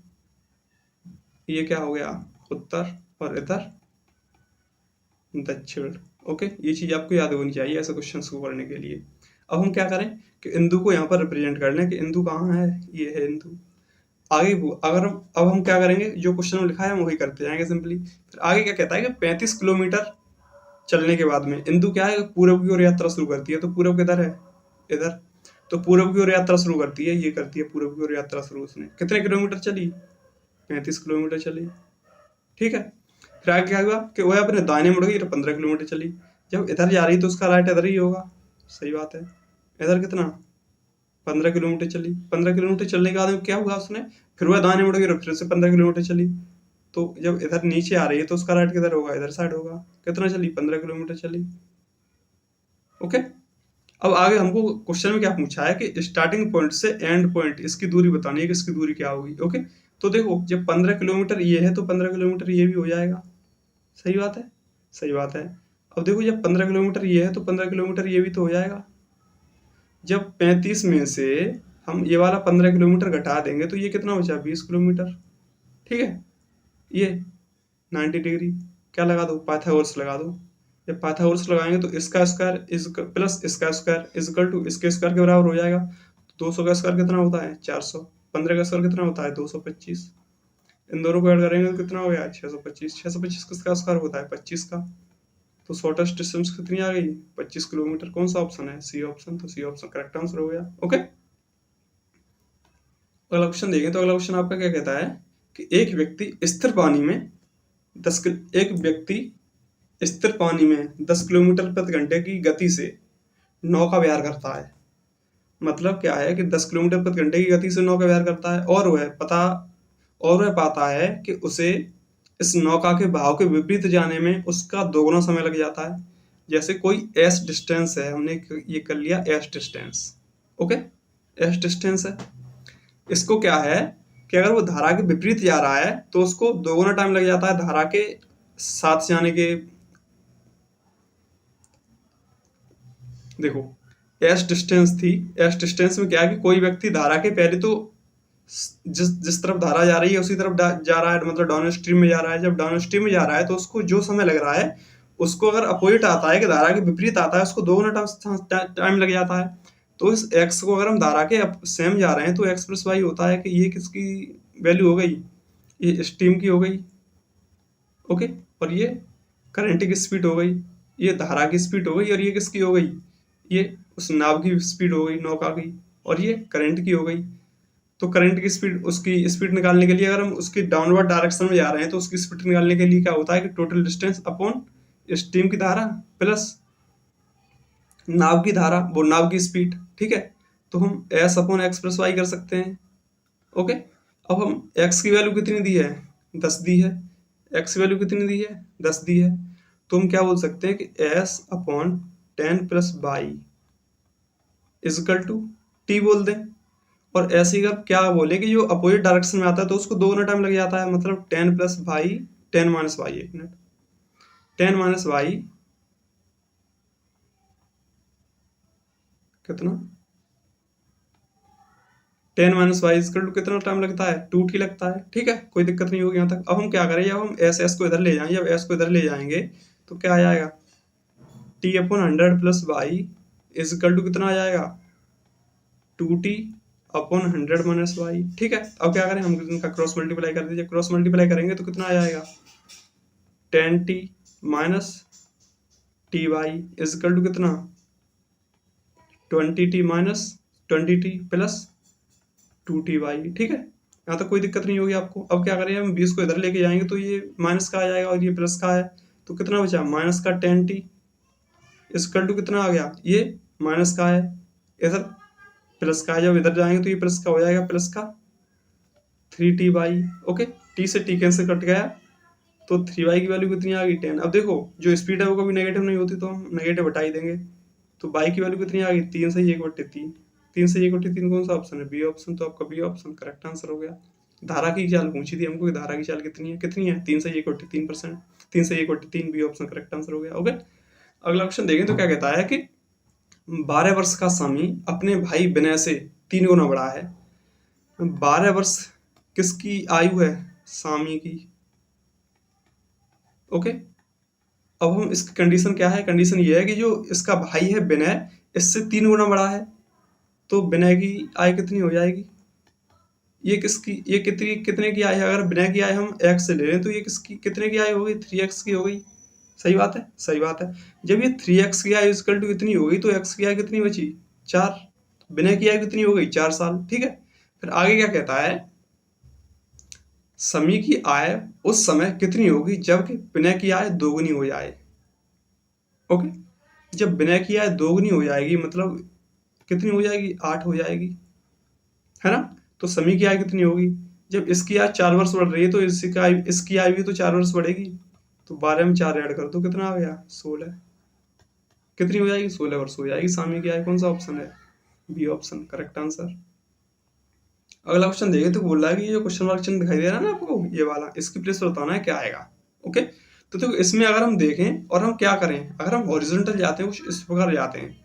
ये क्या हो गया, उत्तर, और इधर दक्षिण। ओके, ये चीज आपको याद होनी चाहिए ऐसे क्वेश्चन को करने के लिए। अब हम क्या करें कि इंदु को यहाँ पर रिप्रेजेंट कर लें कि इंदु कहाँ है, ये है इंदु। आगे अगर अब हम क्या करेंगे, जो क्वेश्चन में लिखा है हम वही करते जाएंगे सिंपली। फिर आगे क्या कहता है कि 35 किलोमीटर चलने के बाद में इंदु क्या है, पूर्व की ओर यात्रा शुरू करती है। तो पूर्व किधर है, इधर। तो पूर्व की ओर यात्रा शुरू करती है, ये करती है पूर्व की ओर यात्रा शुरू। उसने कितने किलोमीटर चली, 35 किलोमीटर चली। ठीक है, फिर आगे क्या हुआ कि वह अपने दाहिने मुड़ गई, 15 किलोमीटर चली। जब इधर जा रही तो उसका राइट इधर ही होगा, सही बात है। इधर कितना, 15 किलोमीटर चली। 15 किलोमीटर चलने के बाद क्या हुआ, उसने फिर वह दाहिने मुड़ गई, फिर से 15 किलोमीटर चली। तो जब इधर नीचे आ रही है तो उसका राइट किधर होगा, इधर साइड होगा। कितना चली, 15 किलोमीटर चली। ओके, अब आगे हमको क्वेश्चन में क्या पूछा है कि स्टार्टिंग पॉइंट से एंड पॉइंट इसकी दूरी बतानी है कि इसकी दूरी क्या होगी। ओके, तो देखो जब 15 किलोमीटर ये है तो 15 किलोमीटर ये भी हो जाएगा। सही बात है, सही बात है। अब देखो जब 15 किलोमीटर ये है तो 15 किलोमीटर ये भी तो हो जाएगा। जब 35 में से हम ये वाला 15 किलोमीटर घटा देंगे तो ये कितना बचा, 20 किलोमीटर। ठीक है, ये 90 डिग्री क्या लगा दो, पाइथागोरस लगा दो। जब पाइथागोरस लगाएंगे तो इसका स्क्वायर इज प्लस इसका स्क्वायर इज इक्वल टू इसके स्क्वायर के बराबर हो जाएगा। 200 का स्क्वायर कितना होता है, 400। 15 का स्क्वायर कितना होता है, 225। इन दोनों को ऐड करेंगे तो कितना हो गया, 625। 625 किसका स्क्वायर होता है, 25 का। तो शॉर्टेस्ट डिस्टेंस कितनी आ गई, 25 किलोमीटर। कौन सा ऑप्शन है, सी ऑप्शन। तो सी ऑप्शन करेक्ट आंसर हो गया। ओके, अगला क्वेश्चन देखें तो अगला क्वेश्चन आपका क्या कहता है कि एक व्यक्ति स्थिर पानी में 10 किलोमीटर प्रति घंटे की गति से नौका विहार करता है। मतलब क्या है कि 10 किलोमीटर प्रति घंटे की गति से नौका विहार करता है, और वह पाता है कि उसे इस नौका के बहाव के विपरीत जाने में उसका 2 गुना समय लग जाता है। जैसे कोई एस डिस्टेंस है, हमने ये कर लिया S distance. Okay, S distance है, इसको क्या है कि अगर वो धारा के विपरीत जा रहा है तो उसको 2 गुना टाइम लग जाता है धारा के साथ जाने के। देखो एस डिस्टेंस थी, एस डिस्टेंस में क्या है कि कोई व्यक्ति धारा के पहले तो जिस तरफ धारा जा रही है उसी तरफ जा रहा है, मतलब डाउन स्ट्रीम में जा रहा है। जब डाउन स्ट्रीम में जा रहा है तो उसको जो समय लग रहा है उसको अगर अपोजिट आता है कि धारा के विपरीत आता है, उसको 2 गुना टाइम लग जाता है। तो इस x को अगर हम धारा के सेम जा रहे हैं तो x प्लस वाई होता है कि ये किसकी वैल्यू हो गई, ये स्टीम की हो गई, ओके, और ये करंट की स्पीड हो गई, ये धारा की स्पीड हो गई, और ये किसकी हो गई, ये उस नाव की स्पीड हो गई, नौका की, और ये करंट की हो गई। तो करंट की स्पीड, उसकी स्पीड निकालने के लिए अगर हम उसकी डाउनवर्ड डायरेक्शन में जा रहे हैं तो उसकी स्पीड निकालने के लिए क्या होता है कि टोटल डिस्टेंस अपॉन स्टीम की धारा प्लस नाव की धारा, वो नाव की स्पीड, ठीक है। तो हम S upon X plus Y कर सकते हैं, ओके। अब हम एक्स की वैल्यू कितनी दी है, 10 दी है, एक्स की वैल्यू कितनी दी है, 10 दी है। तो हम क्या बोल सकते हैं कि S upon 10 plus Y is equal to T बोल दें। और ऐसे ही अगर क्या बोले कि जो अपोजिट डायरेक्शन में आता है तो उसको 2 गुना टाइम लग जाता है, मतलब 10 plus Y 10 minus Y, 1 minute, 10 minus Y कितना, 10 माइनस वाई इजकल टू कितना टाइम लगता है, 2t लगता है, ठीक है, कोई दिक्कत नहीं होगी यहाँ तक। अब हम क्या करें, जब हम एस को इधर ले जाएंगे, जब एस को इधर ले जाएंगे तो क्या आ जाएगा, t upon 100 plus Y is equal to कितना आ जाएगा, 2t अपॉन 100 माइनस वाई, ठीक है। अब क्या करें, हम इनका क्रॉस मल्टीप्लाई कर दीजिए, क्रॉस मल्टीप्लाई करेंगे तो कितना आ जाएगा, 10t minus T Y is equal to कितना, 20t minus 20t plus 2ty, ठीक है। यहाँ तक कोई दिक्कत नहीं होगी आपको। अब क्या करें, हम 20 को इधर लेके जाएंगे तो ये माइनस का आ जाएगा और ये प्लस का है, तो कितना बचा, माइनस का 10t इजकल टू कितना आ गया, ये माइनस का है, इधर प्लस का है, जब इधर जाएंगे तो ये प्लस का हो जाएगा, प्लस का 3ty, ओके। t से t कैंसिल कट गया तो 3y की वैल्यू कितनी आ गई, 10। अब देखो जो स्पीड है वो कभी नेगेटिव नहीं होती तो हम नेगेटिव हटा ही देंगे, तो y की वैल्यू कितनी आ गई, 3 से 1/3, 3 से 1/3 कौन सा ऑप्शन है, बी ऑप्शन, तो आपका बी ऑप्शन करेक्ट आंसर हो गया। धारा की चाल पूछी थी हमको कि धारा की चाल कितनी है 3 से 1/3%, 3 से 1/3, बी ऑप्शन करेक्ट आंसर हो गया, ओके। अगला क्वेश्चन देखें तो क्या कहता है कि 12 वर्ष का स्वामी अपने भाई विनय से 3 गुना बड़ा है। 12 वर्ष किसकी आयु है, स्वामी की, ओके। अब हम इसकी कंडीशन क्या है, कंडीशन ये है कि जो इसका भाई है विनय इससे 3 गुना बड़ा है, तो विनय की आय कितनी हो जाएगी, ये किसकी, ये कितने की आय है, अगर विनय की आय हम x से ले रहे हैं तो ये किसकी कितने की आय हो गई, 3x की हो गई, सही बात है, सही बात है। जब ये 3x की आय इक्वल टू कितनी हो गई तो x की आय कितनी बची, 4, विनय की आय कितनी हो गई, 4 साल, ठीक है। फिर आगे क्या कहता है, समी की आय उस समय कितनी होगी जबकि विनय की आय दोगुनी हो जाए, ओके। जब विनय की आय दोगुनी हो जाएगी मतलब कितनी हो जाएगी, 8 हो जाएगी, है ना। तो समी की आय कितनी होगी, जब इसकी आय 4 वर्ष बढ़ रही है तो इसकी आय भी तो 4 वर्ष बढ़ेगी, तो 12 में 4 ऐड कर दो, कितना आ गया, 16, कितनी हो जाएगी, 16 वर्ष हो जाएगी सामी की आय। कौन सा ऑप्शन है, बी ऑप्शन करेक्ट आंसर। अगला क्वेश्चन देखिए तो बोल रहा है कि ये जो क्वेश्चन मार्क चिन्ह दिखाई दे रहा है ना आपको, ये वाला, इसकी प्लेस पर बताना है क्या आएगा, ओके। तो देखो इसमें अगर हम देखें और हम क्या करें, अगर हम हॉरिजॉन्टल जाते हैं, कुछ इस प्रकार जाते हैं,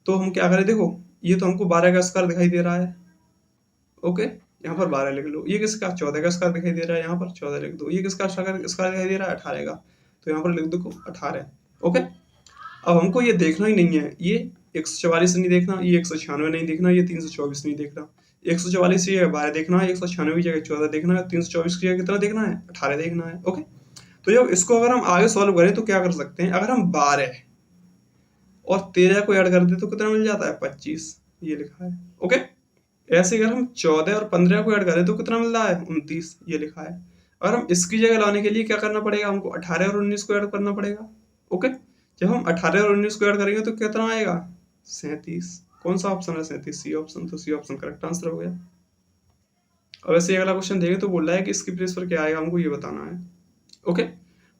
तो हम क्या करें, देखो ये तो हमको 12 का स्क्वायर दिखाई दे रहा है, ओके, यहाँ पर 12 लिख लो, ये किसका 14 का स्क्वायर दिखाई दे रहा है, यहाँ पर 14 लिख दो, ये किसका स्क्वायर दिखाई दे रहा है, 18 का, तो यहाँ पर लिख दो 18, ओके। अब हमको ये देखना ही नहीं है, ये 144 नहीं देखना, ये 196 नहीं देखना, ये 324 नहीं देखना, 144 की जगह 12 देखना है, 196 की जगह 14 देखना है, 324 की जगह कितना देखना है, 18 देखना है, ओके। तो जब इसको अगर हम आगे सॉल्व करें तो क्या कर सकते हैं, अगर हम 12 और 13 को ऐड कर दे तो कितना मिल जाता है, 25, ये लिखा है, ओके। ऐसे अगर हम 14 और 15 को ऐड करें तो कितना मिल रहा है, 29, ये लिखा है। अगर हम इसकी जगह लाने के लिए क्या करना पड़ेगा, हमको 18 और 19 को ऐड करना पड़ेगा, ओके। जब हम 18 और 19 को ऐड करेंगे तो कितना आएगा, 37, कौन सा ऑप्शन है, 37, सी ऑप्शन, तो सी ऑप्शन करेक्ट आंसर हो गया। अब ऐसे अगला क्वेश्चन देखें तो बोल रहा है कि इसकी प्लेस पर क्या आएगा, हमको ये बताना है, ओके।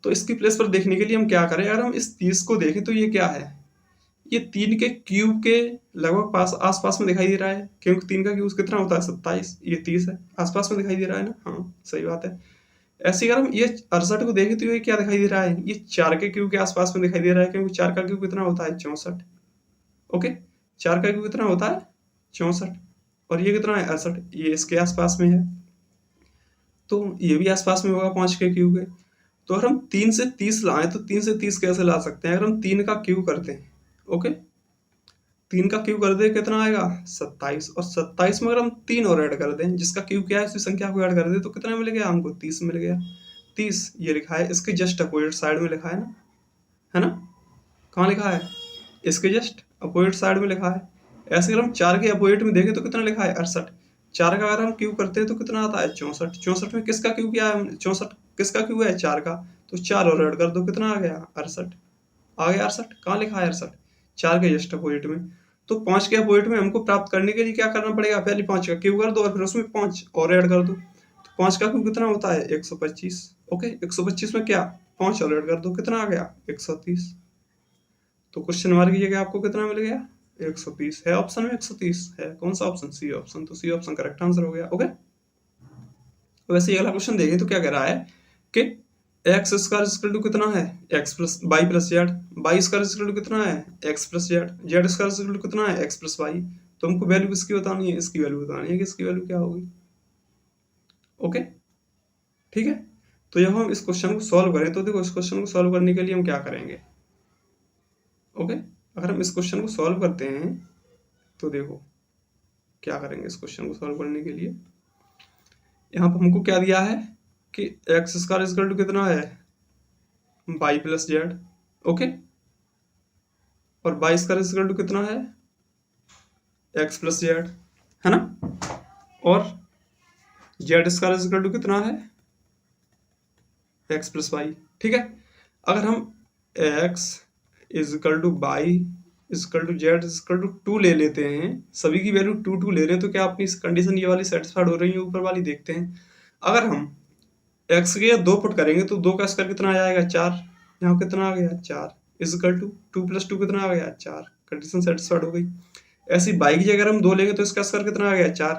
तो इसकी प्लेस पर देखने के लिए हम क्या करें, अगर हम इस 30 को देखें तो ये क्या है, ये 3 के क्यूब के लगभग आसपास में दिखाई दे रहा है, क्योंकि 3 का क्यूब कितना होता है, 27, ये 30 है, आसपास में दिखाई दे रहा है ना, हाँ सही बात है। ऐसे अगर हम ये 68 को देखें तो ये क्या दिखाई दे रहा है, ये 4 के क्यूब के आसपास में दिखाई दे रहा है, क्योंकि 4 का क्यूब कितना होता है, 64, ओके, 4 का क्यूब कितना होता है, 64, और ये कितना है 68, ये इसके आसपास में है, तो ये भी आसपास में होगा 5 के क्यू के। तो अगर हम 3 से 30 लाएं तो 3 से 30 कैसे ला सकते हैं? अगर हम 3 का क्यू करते हैं, ओके, 3 का क्यू कर दे कितना आएगा 27, और 27 में अगर हम 3 और ऐड कर दें, जिसका क्यू क्या है उसी संख्या को ऐड कर दे, तो कितना मिल गया हमको 30 मिल गया। 30 ये लिखा है, इसके जस्ट अपोजिट साइड में लिखा है ना? कहाँ लिखा है? इसके जस्ट अपोजिट साइड में लिखा है। ऐसे अगर हम 4 के अपोजिट में देखें तो कितना लिखा है 68। 4 का अगर हम क्यू करते हैं तो कितना आता है 64। 64 में किसका क्यू क्या है? 64 किसका क्यू है? 4 का, तो 4 और ऐड कर दो, कितना आ गया 68। आ गया 68। कहाँ लिखा है 68? 4 के जस्ट अपोजिट में। तो 5 के अपोजिट में हमको प्राप्त करने के लिए क्या करना पड़ेगा? पहले 5 का क्यू कर दो और फिर उसमें 5 और ऐड कर दो। तो 5 का क्यू कितना होता है 125। ओके, 125 में क्या 5 और ऐड कर दो, कितना आ गया 130। तो क्वेश्चन मार्क की जगह आपको कितना मिल गया 130 है। ऑप्शन में 130 है। कौन सा ऑप्शन? C option. तो सी ऑप्शन करेक्ट आंसर हो गया। ओके, वैसे अगला क्वेश्चन देखें तो क्या कह रहा है कि एक्स स्क्वायर इक्वल टू कितना है X plus Y plus Z, Y square equal to कितना है X plus Z, Z square equal to कितना है एक्स प्लस वाई। तो हमको वैल्यू किसकी बतानी है? इसकी वैल्यू बतानी है कि इसकी वैल्यू क्या होगी। ओके, ठीक है। तो जब हम इस क्वेश्चन को सॉल्व करें तो देखो, इस क्वेश्चन को सॉल्व करने के लिए हम क्या करेंगे। ओके, अगर हम इस क्वेश्चन को सॉल्व करते हैं तो देखो क्या करेंगे। इस क्वेश्चन को सॉल्व करने के लिए यहाँ पर हमको क्या दिया है कि एक्स स्क्वायर इक्वल टू कितना है वाई प्लस जेड, ओके, और वाई स्क्वायर इक्वल टू कितना है एक्स प्लस जेड, है ना, और जेड स्क्वायर इक्वल टू कितना है एक्स प्लस वाई। ठीक है, अगर हम X equal to Y equal to Z equal to 2 ले लेते हैं, सभी की वैल्यू 2 2 ले रहे हैं, तो क्या अपनी कंडीशन ये वाली सेटिस्फाइड हो रही है ऊपर वाली? देखते हैं। अगर हम एक्स के 2 पुट करेंगे तो 2 का स्क्वायर कितना आ जाएगा 4, यहाँ कितना आ गया 4 इक्वल टू 2 प्लस 2 कितना आ गया 4, कंडीशन सेटिस्फाइड हो गई। ऐसी बाई की जगह हम 2 लेंगे तो इसका स्क्वायर कितना आ गया 4,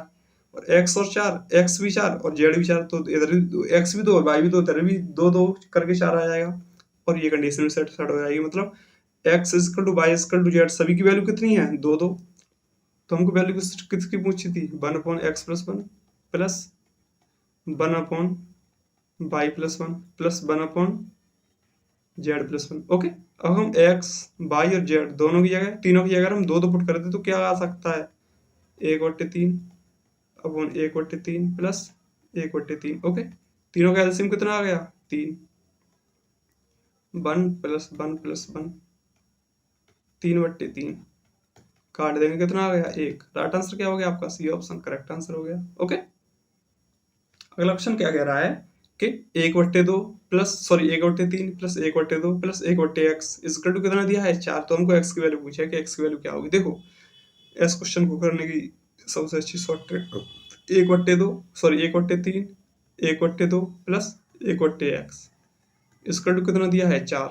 और एक्स और 4, एक्स भी 4 और जेड भी 4, तो इधर भी एक्स भी 2 और वाई भी 2, इधर भी 2 2 करके 4 आ जाएगा, और ये कंडीशन भी सेटिस्फाइड हो जाएगी। मतलब X equal to Y equal to Z सभी की वैल्यू कितनी है 2 2। तो हमको वैल्यू किसकी पूछी थी 1 upon X plus 1 plus 1 upon Y plus 1 plus 1 upon Z plus 1। Okay, अब हम एक्स वाई और जेड दोनों की जगह, तीनों की जगह हम 2 2 पुट करते तो क्या आ सकता है 1/3 अपॉन 1/3 प्लस 1/3। ओके, तीनों का एलसीएम कितना आ गया 3, 1 प्लस 1 प्लस 1 3/3 काट देंगे, कितना आ गया 1। राइट आंसर क्या हो गया आपका? सी ऑप्शन करेक्ट आंसर हो गया। ओके, अगला क्वेश्चन क्या कह रहा है कि 1/2 plus 1/3 plus 1/2 plus 1/x equal to कितना दिया है 4। तो हमको x की वैल्यू पूछा है कि x की वैल्यू क्या होगी। देखो, इस क्वेश्चन को करने की सबसे अच्छी shortcut 1/3 1/2 plus 1/x equal to कितना दिया है 4।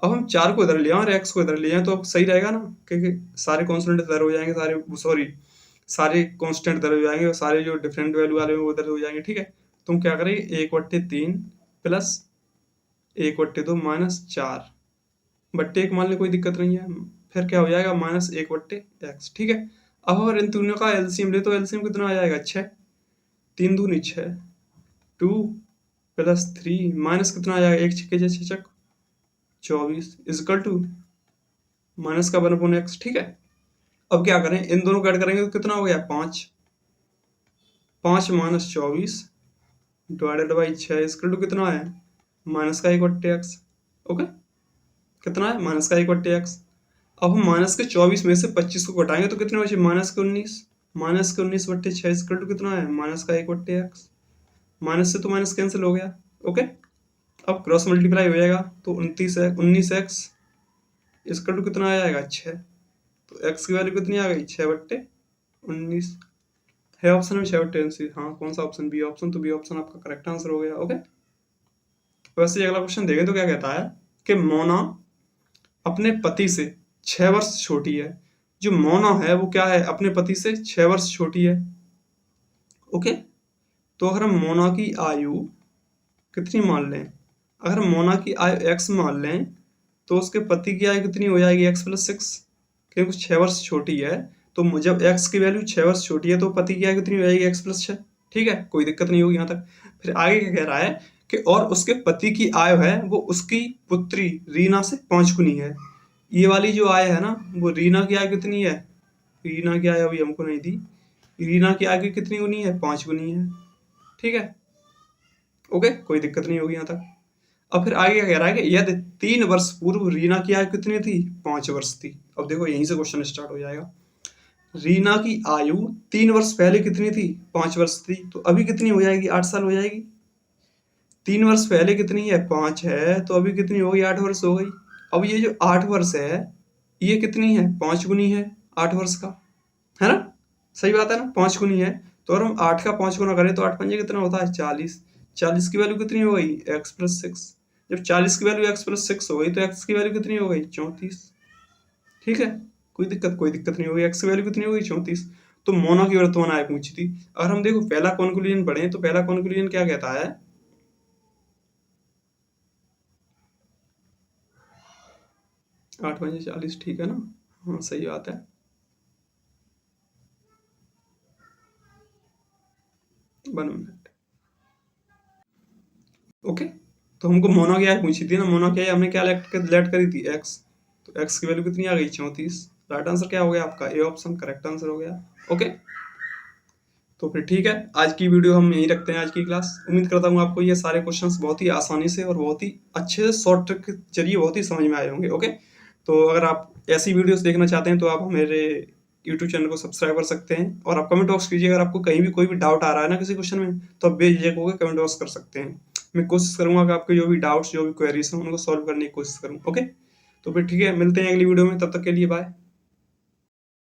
अब हम 4 को इधर ले आए और x को इधर ले आए तो अब सही रहेगा ना, क्योंकि सारे कॉन्स्टेंट इधर हो जाएंगे, सारे कॉन्स्टेंट इधर हो जाएंगे और सारे जो डिफरेंट वैल्यू वाले हैं वो इधर हो जाएंगे। ठीक है, तो हम क्या करेंगे 1/3 प्लस 1/2 माइनस 4 बट्टे 1 मान ले, कोई दिक्कत नहीं है, फिर क्या हो जाएगा माइनस 1/x। ठीक है, अब अगर इन तीनों का एलसीएम ले तो एलसीएम कितना आ जाएगा 6, 3 दूनी 6, 2 प्लस 3 माइनस कितना आ जाएगा 1 6 6 24 इक्वल टू माइनस का 1/x। ठीक है, अब क्या करें, इन दोनों को ऐड करेंगे तो कितना हो गया 5 5 minus 24 divided by 6 equal to कितना है माइनस का 1/x। ओके, कितना है माइनस का 1/x। अब हम माइनस के 24 में से 25 को घटाएंगे तो कितने बचे माइनस के 19, माइनस के 19/6 इक्वल टू कितना है माइनस का 1/x। माइनस से तो माइनस कैंसिल हो गया। ओके, अब क्रॉस मल्टीप्लाई हो जाएगा तो 19x इक्वल टू कितना आ जाएगा 6। तो x की वैल्यू कितनी आ गई 6/19 है। ऑप्शन में 6/19। हाँ, कौन सा ऑप्शन? B option. तो बी ऑप्शन आपका करेक्ट आंसर हो गया। ओके, वैसे अगला क्वेश्चन देखें तो क्या कहता है कि मोना अपने पति से 6 वर्ष छोटी है। जो मोना है वो क्या है अपने पति से 6 वर्ष छोटी है। ओके, तो अगर हम मोना की आयु कितनी मान लें, अगर मोना की आयु x मान लें तो उसके पति की आयु कितनी हो जाएगी x + 6, क्योंकि 6 वर्ष छोटी है तो जब x की वैल्यू 6 वर्ष छोटी है तो पति की आयु कितनी हो जाएगी, x प्लस 6। ठीक है, कोई दिक्कत नहीं होगी यहाँ तक। फिर आगे क्या कह रहा है कि और उसके पति की आयु है वो उसकी पुत्री रीना से 5 गुनी है। ये वाली जो आय है ना, वो रीना की आय कितनी है, रीना की आय अभी हमको नहीं दी, रीना की आय कितनी गुनी है, 5 गुनी है। ठीक है, ओके, कोई दिक्कत नहीं होगी यहाँ तक। अब फिर आगे क्या कह रहा है कि यदि 3 वर्ष पूर्व रीना की आयु कितनी थी, 5 वर्ष थी। अब देखो यहीं से क्वेश्चन स्टार्ट हो जाएगा। रीना की आयु 3 वर्ष पहले कितनी थी, 5 वर्ष थी, तो अभी कितनी हो जाएगी, 8 साल हो जाएगी। 3 वर्ष पहले कितनी है, 5 है, तो अभी कितनी हो गई, 8 वर्ष हो गई। अब ये जो 8 वर्ष है ये कितनी है, 5 गुनी है 8 वर्ष का, है ना, सही बात है ना, 5 गुनी है। तो अगर हम 8 का 5 गुना करें तो 8 पंजे कितना होता है, 40। 40 की वैल्यू कितनी हो गई, x प्लस 6। जब 40 की वैल्यू x प्लस 6 हो गई तो x की वैल्यू कितनी हो गई, 34। ठीक है, कोई दिक्कत नहीं होगी, x की वैल्यू कितनी हो गई, 34। तो मोना की वर्तमान आय पूछी थी। अगर हम देखो पहला कॉन्क्लूजन पढ़े तो पहला कॉन्क्लूजन क्या कहता है, 8 पंजे 40, ठीक है ना, हाँ सही बात है। 1 मिनट, ओके। तो हमको मोना की आय पूछी थी ना, मोना की आय हमने क्या लेट करी थी, x। तो x की वैल्यू कितनी आ गई, 34। राइट आंसर क्या हो गया आपका, ए ऑप्शन करेक्ट आंसर हो गया। ओके, तो फिर ठीक है, आज की वीडियो हम यहीं रखते हैं, आज की क्लास। उम्मीद करता हूँ आपको ये सारे क्वेश्चंस बहुत ही आसानी से और बहुत ही अच्छे से शॉर्ट ट्रिक के जरिए बहुत ही समझ में आए होंगे। ओके, तो अगर आप ऐसी वीडियोस देखना चाहते हैं तो आप मेरे यूट्यूब चैनल को सब्सक्राइब कर सकते हैं और आप कमेंट बॉक्स कीजिए। अगर आपको कहीं भी कोई भी डाउट आ रहा है ना किसी क्वेश्चन में, तो आप बेझिझक होकर कमेंट बॉक्स कर सकते हैं। मैं कोशिश करूंगा कि आपके जो भी डाउट्स, जो भी क्वेरीज हैं, उनको सॉल्व करने की कोशिश करूँ। ओके, तो फिर ठीक है, मिलते हैं अगली वीडियो में, तब तक के लिए बाय।